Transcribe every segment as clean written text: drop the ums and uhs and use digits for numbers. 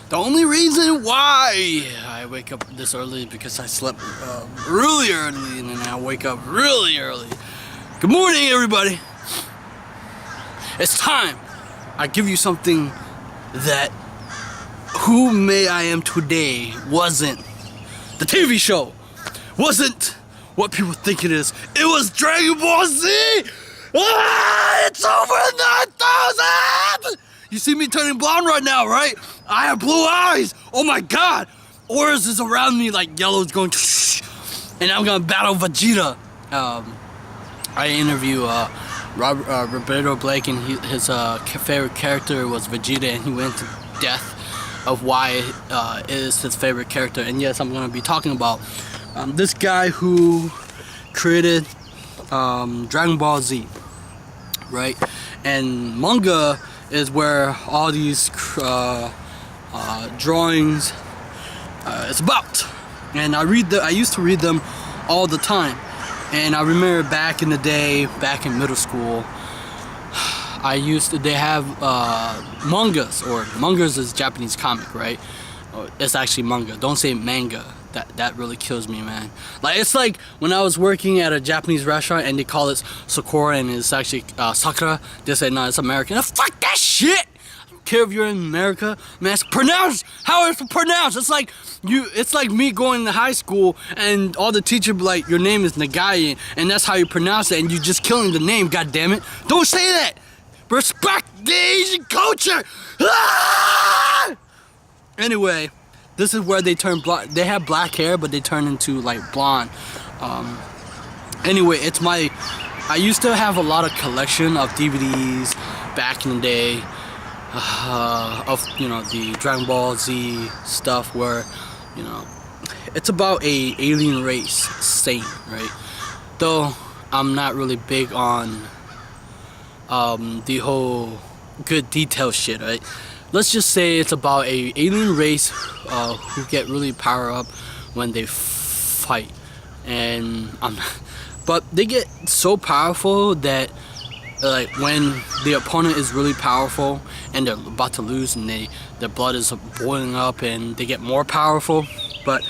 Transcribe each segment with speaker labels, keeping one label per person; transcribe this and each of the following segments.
Speaker 1: The only reason why I wake up this early is because I slept really early and then I wake up really early. Good morning, everybody. It's time. I give you something that Who May I Am Today wasn't. The TV show wasn't what people think it is. It was Dragon Ball Z! It's over 9,000! You see me turning blonde right now, right? I have blue eyes! Oh my god! Auras is around me like yellow's going and I'm gonna battle Vegeta. I interview Roberto Blake and his favorite character was Vegeta, and he went into depth of why it is his favorite character. And yes, I'm gonna be talking about this guy who created Dragon Ball Z, right? And manga is where all these drawings is about. And I used to read them all the time. And I remember back in the day, back in middle school, they have mangas, or mangas is Japanese comic, right? It's actually manga. Don't say manga. That really kills me, man. Like, it's like when I was working at a Japanese restaurant and they call it Sakura and it's actually Sakura. They say, no, it's American. Fuck that shit! I don't care if you're in America, man. It's pronounced how it's pronounced. It's like me going to high school and all the teachers be like, your name is Nagoya, and that's how you pronounce it, and you just killing the name. God damn it! Don't say that. Respect the Asian culture. Ah! Anyway. This is where they turn blonde. They have black hair, but they turn into like blonde. Anyway, I used to have a lot of collection of DVDs back in the day of the Dragon Ball Z stuff, where it's about a alien race saint, right? Though I'm not really big on the whole good detail shit, right? Let's just say it's about a alien race who get really power up when they fight, and but they get so powerful that like when the opponent is really powerful and they're about to lose and their blood is boiling up and they get more powerful. But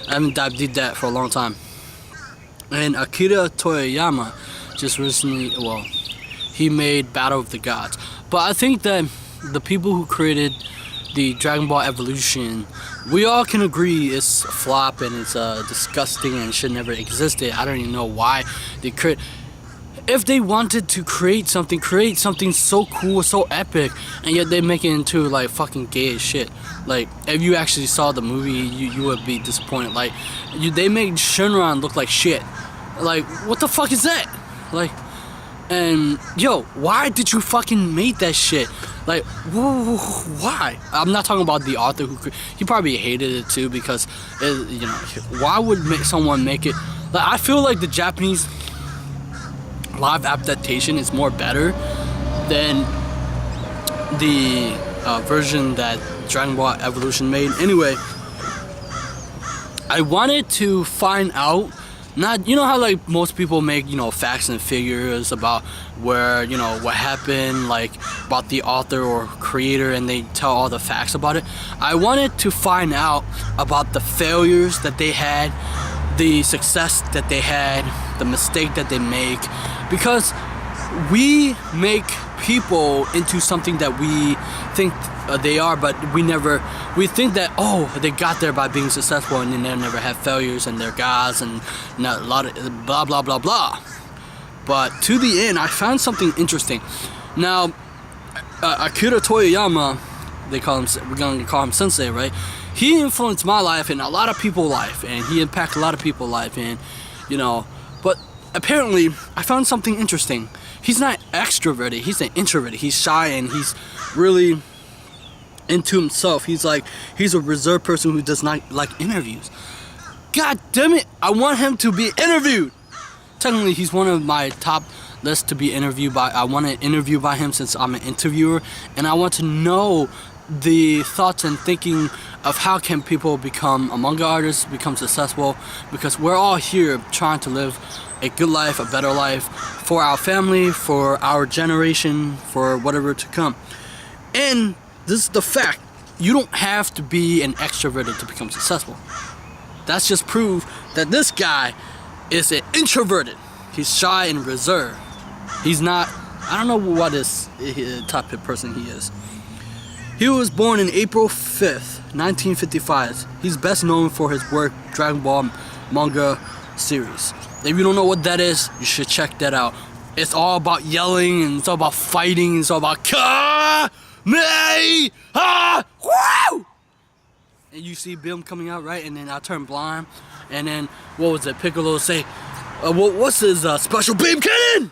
Speaker 1: I haven't dived into that for a long time. And Akira Toriyama just recently, he made Battle of the Gods. But I think that the people who created the Dragon Ball Evolution, we all can agree it's a flop and it's disgusting and should never existed. I don't even know why they create. If they wanted to create something so cool, so epic, and yet they make it into like fucking gay as shit. Like, if you actually saw the movie, you would be disappointed. Like, they made Shenron look like shit. Like, what the fuck is that? Like, and yo, why did you fucking make that shit? Like, why? I'm not talking about the author he probably hated it too, because why would someone make it? Like, I feel like the Japanese live adaptation is more better than the version that Dragon Ball Evolution made. Anyway, I wanted to find out. Not, how like most people make, facts and figures about where, what happened, like about the author or creator, and they tell all the facts about it. I wanted to find out about the failures that they had, the success that they had, the mistake that they make, because we make people into something that we think they are, but we think that, they got there by being successful and then they never have failures and they're gods and a lot of blah blah blah blah. But to the end, I found something interesting. Now, Akira Toriyama, we're gonna call him Sensei, right? He influenced my life and a lot of people's life, and he impacted a lot of people's life, and but apparently I found something interesting. He's not extroverted, he's an introvert. He's shy and he's really into himself. He's a reserved person who does not like interviews. God damn it, I want him to be interviewed. Technically, he's one of my top lists to be interviewed by. I want to interview by him since I'm an interviewer, and I want to know the thoughts and thinking of how can people become a manga artist, become successful, because we're all here trying to live a good life, a better life for our family, for our generation, for whatever to come. And this is the fact. you don't have to be an extroverted to become successful. That's just proof that this guy is an introverted. He's shy and reserved. He's not, I don't know what his type of person he is. He was born in April 5th, 1955. He's best known for his work Dragon Ball manga series. If you don't know what that is, you should check that out. It's all about yelling, and it's all about fighting, and it's all about Ka Me Ha Woo! And you see Bill coming out, right? And then I turn blind. And then, what was it? Piccolo say, what's his special beam cannon?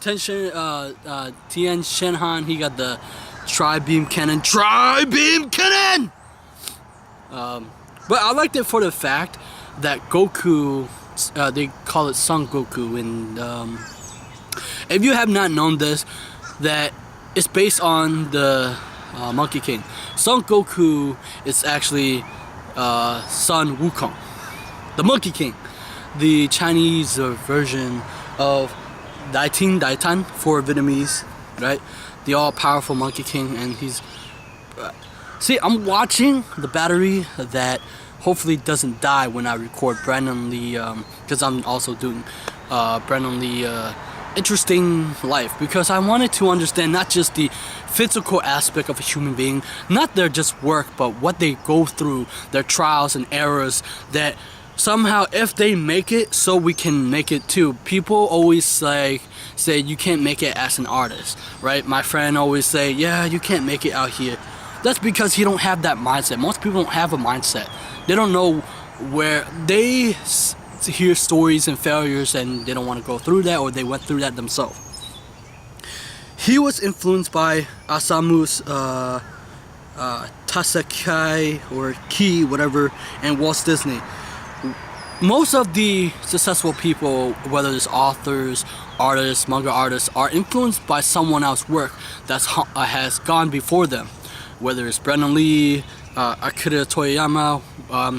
Speaker 1: Tien Shenhan, he got the tri-beam cannon. Tri-beam cannon! But I liked it for the fact that Goku, they call it Son Goku. And if you have not known this, that it's based on the Monkey King. Son Goku is actually Sun Wukong, the Monkey King, the Chinese version of Daitan for Vietnamese, right? The all-powerful Monkey King, and he's. See, I'm watching the battery that hopefully doesn't die when I record Brandon Lee, because I'm also doing Brandon Lee interesting life, because I wanted to understand not just the physical aspect of a human being, not their just work, but what they go through, their trials and errors, that somehow if they make it, so we can make it too. People always say you can't make it as an artist, right? My friend always say, yeah, you can't make it out here. That's because he don't have that mindset. Most people don't have a mindset. They don't know where they hear stories and failures and they don't want to go through that, or they went through that themselves. He was influenced by Osamu's Tasakai or Ki, whatever, and Walt Disney. Most of the successful people, whether it's authors, artists, manga artists, are influenced by someone else's work that has gone before them. Whether it's Brandon Lee, Akira Toriyama,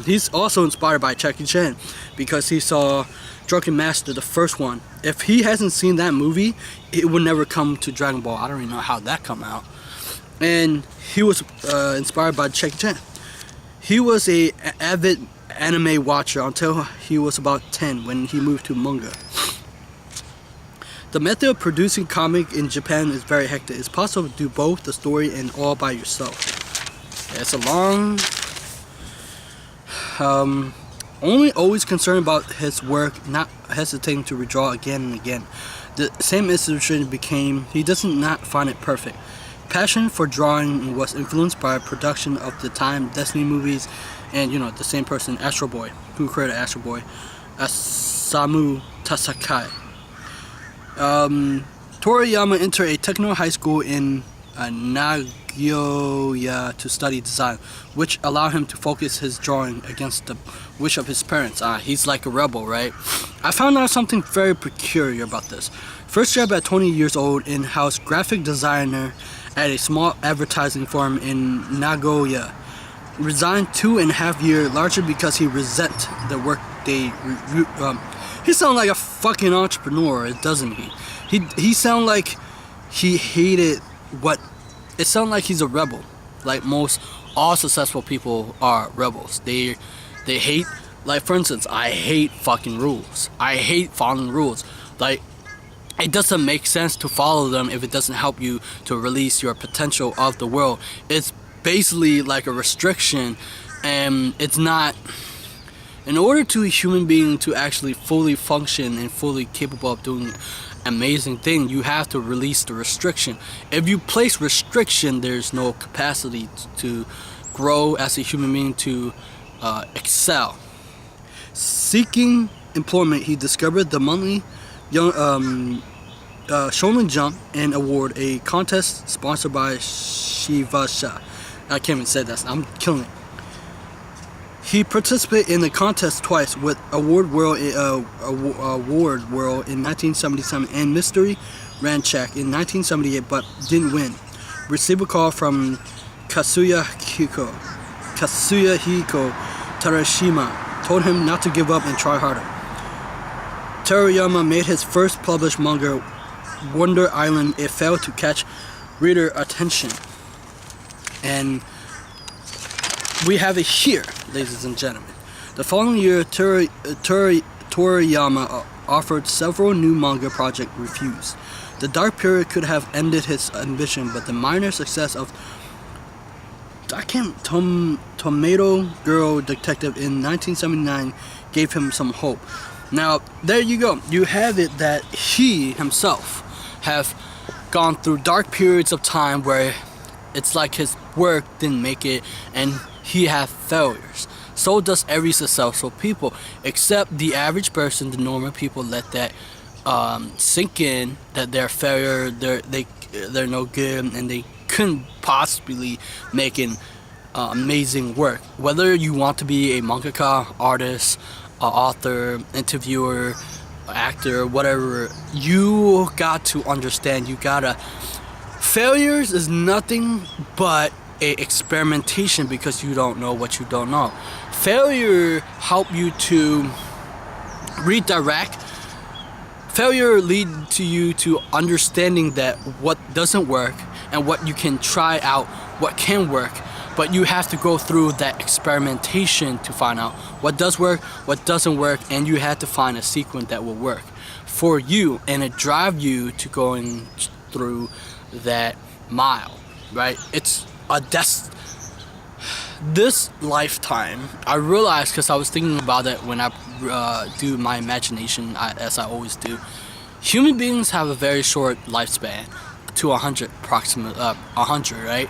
Speaker 1: he's also inspired by Jackie Chan because he saw Drunken Master, the first one. If he hasn't seen that movie, it would never come to Dragon Ball. I don't even know how that come out. And he was inspired by Jackie Chan. He was an avid anime watcher until he was about 10 when he moved to manga. The method of producing comic in Japan is very hectic. It's possible to do both the story and all by yourself. It's a long... only always concerned about his work, not hesitating to redraw again and again. The same institution became, he doesn't not find it perfect. Passion for drawing was influenced by production of the time Disney movies, and you know, the same person, Astro Boy, who created Astro Boy, Osamu Tasakai. Toriyama entered a technical high school in Nagoya to study design, which allowed him to focus his drawing against the wish of his parents. He's like a rebel, right? I found out something very peculiar about this. First job at 20 years old, in-house graphic designer at a small advertising firm in Nagoya. Resigned 2.5 years, largely because he resented the workaday. He sounds like a fucking entrepreneur, doesn't he? He sounds like he hated what... It sounds like he's a rebel. Like most all successful people are rebels. They hate... Like, for instance, I hate fucking rules. I hate following rules. Like, it doesn't make sense to follow them if it doesn't help you to release your potential of the world. It's basically like a restriction, and it's not... In order to a human being to actually fully function and fully capable of doing amazing thing, you have to release the restriction. If you place restriction, there's no capacity to grow as a human being, to excel. Seeking employment, he discovered the monthly Shonen Jump and Award, a contest sponsored by Shivasha. I can't even say that. I'm killing it. He participated in the contest twice with Award World in 1977 and Mystery Ranchak in 1978, but didn't win. Received a call from Kazuhiko Terashima, told him not to give up and try harder. Toriyama made his first published manga, Wonder Island. It failed to catch reader attention, and we have it here, ladies and gentlemen. The following year, Toriyama offered several new manga projects refused. The dark period could have ended his ambition, but the minor success of Tomato Girl Detective in 1979 gave him some hope. Now, there you go. You have it that he himself have gone through dark periods of time where it's like his work didn't make it and he had failures. So does every successful people, except the average person, the normal people, let that sink in, that they're failure, they're no good, and they couldn't possibly make an amazing work. Whether you want to be a mangaka, artist, author, interviewer, actor, whatever, you got to understand, failures is nothing but a experimentation because you don't know what you don't know. Failure help you to redirect. Failure lead to you to understanding that what doesn't work and what you can try out, what can work. But you have to go through that experimentation to find out what does work, what doesn't work, and you have to find a sequence that will work for you, and it drive you to going through that mile, right? It's this lifetime, I realized, because I was thinking about it when I do my imagination, as I always do. Human beings have a very short lifespan, to 100, approximately 100, right?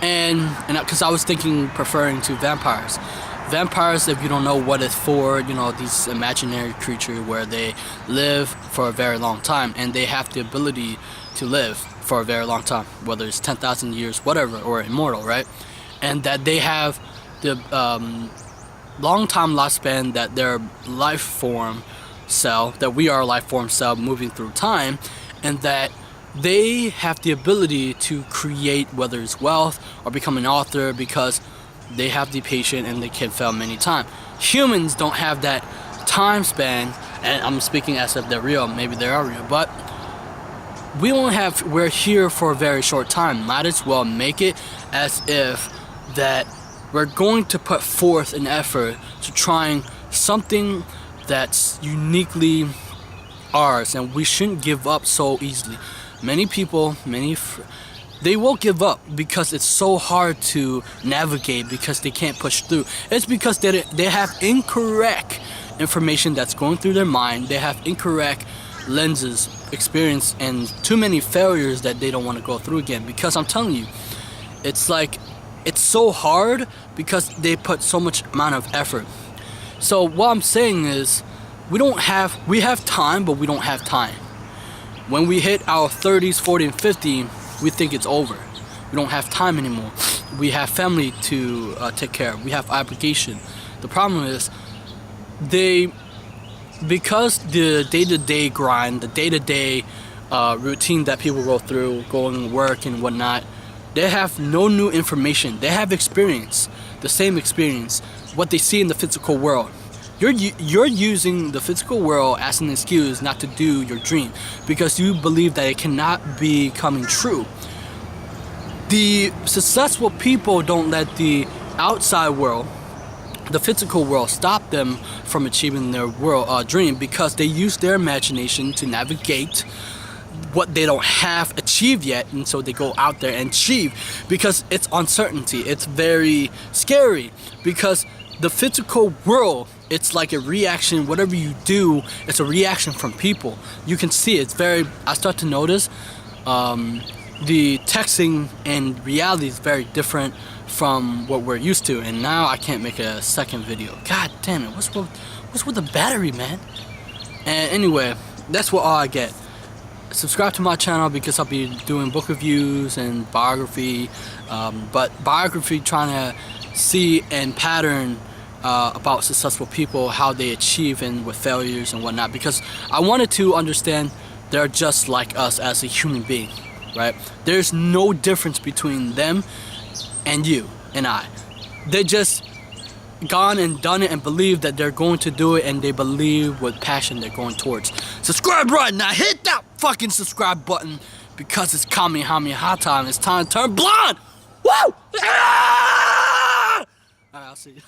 Speaker 1: And because I was preferring to vampires. Vampires, if you don't know what it's for, these imaginary creatures where they live for a very long time, and they have the ability to live for a very long time, whether it's 10,000 years, whatever, or immortal, right? And that they have the long time lifespan, that their life form cell, that we are a life form cell moving through time, and that they have the ability to create, whether it's wealth or become an author, because they have the patience and they can fail many times. Humans don't have that time span, and I'm speaking as if they're real, maybe they are real, but we're here for a very short time. Might as well make it as if that we're going to put forth an effort to trying something that's uniquely ours, and we shouldn't give up so easily. Many people, they will give up because it's so hard to navigate, because they can't push through. It's because they have incorrect information that's going through their mind. They have incorrect lenses, experience, and too many failures that they don't want to go through again. Because I'm telling you, it's like, it's so hard because they put so much amount of effort. So what I'm saying is, we have time, but we don't have time. When we hit our 30s, 40, and 50, we think it's over. We don't have time anymore. We have family to take care of. We have obligation. The problem is, because the day-to-day grind, the day-to-day routine that people go through, going to work and whatnot, they have no new information. They have experience, the same experience, what they see in the physical world. You're using the physical world as an excuse not to do your dream, because you believe that it cannot be coming true. The successful people don't let the outside world, the physical world, stop them from achieving their dream, because they use their imagination to navigate what they don't have achieved yet, and so they go out there and achieve, because it's uncertainty. It's very scary, because the physical world, it's like a reaction. Whatever you do, it's a reaction from people. You can see it's I start to notice the texting and reality is very different from what we're used to. And now I can't make a second video. God damn it, what's with the battery, man? And anyway, that's all I get. Subscribe to my channel, because I'll be doing book reviews and biography, but biography, trying to see and pattern about successful people, how they achieve and with failures and whatnot, because I wanted to understand they're just like us as a human being, right? There's no difference between them and you and I. They just gone and done it and believe that they're going to do it, and they believe with passion they're going towards. Subscribe right now, hit that fucking subscribe button, because it's Kamehameha time. It's time to turn blonde. Woo! Ah! Bye. I'll see you.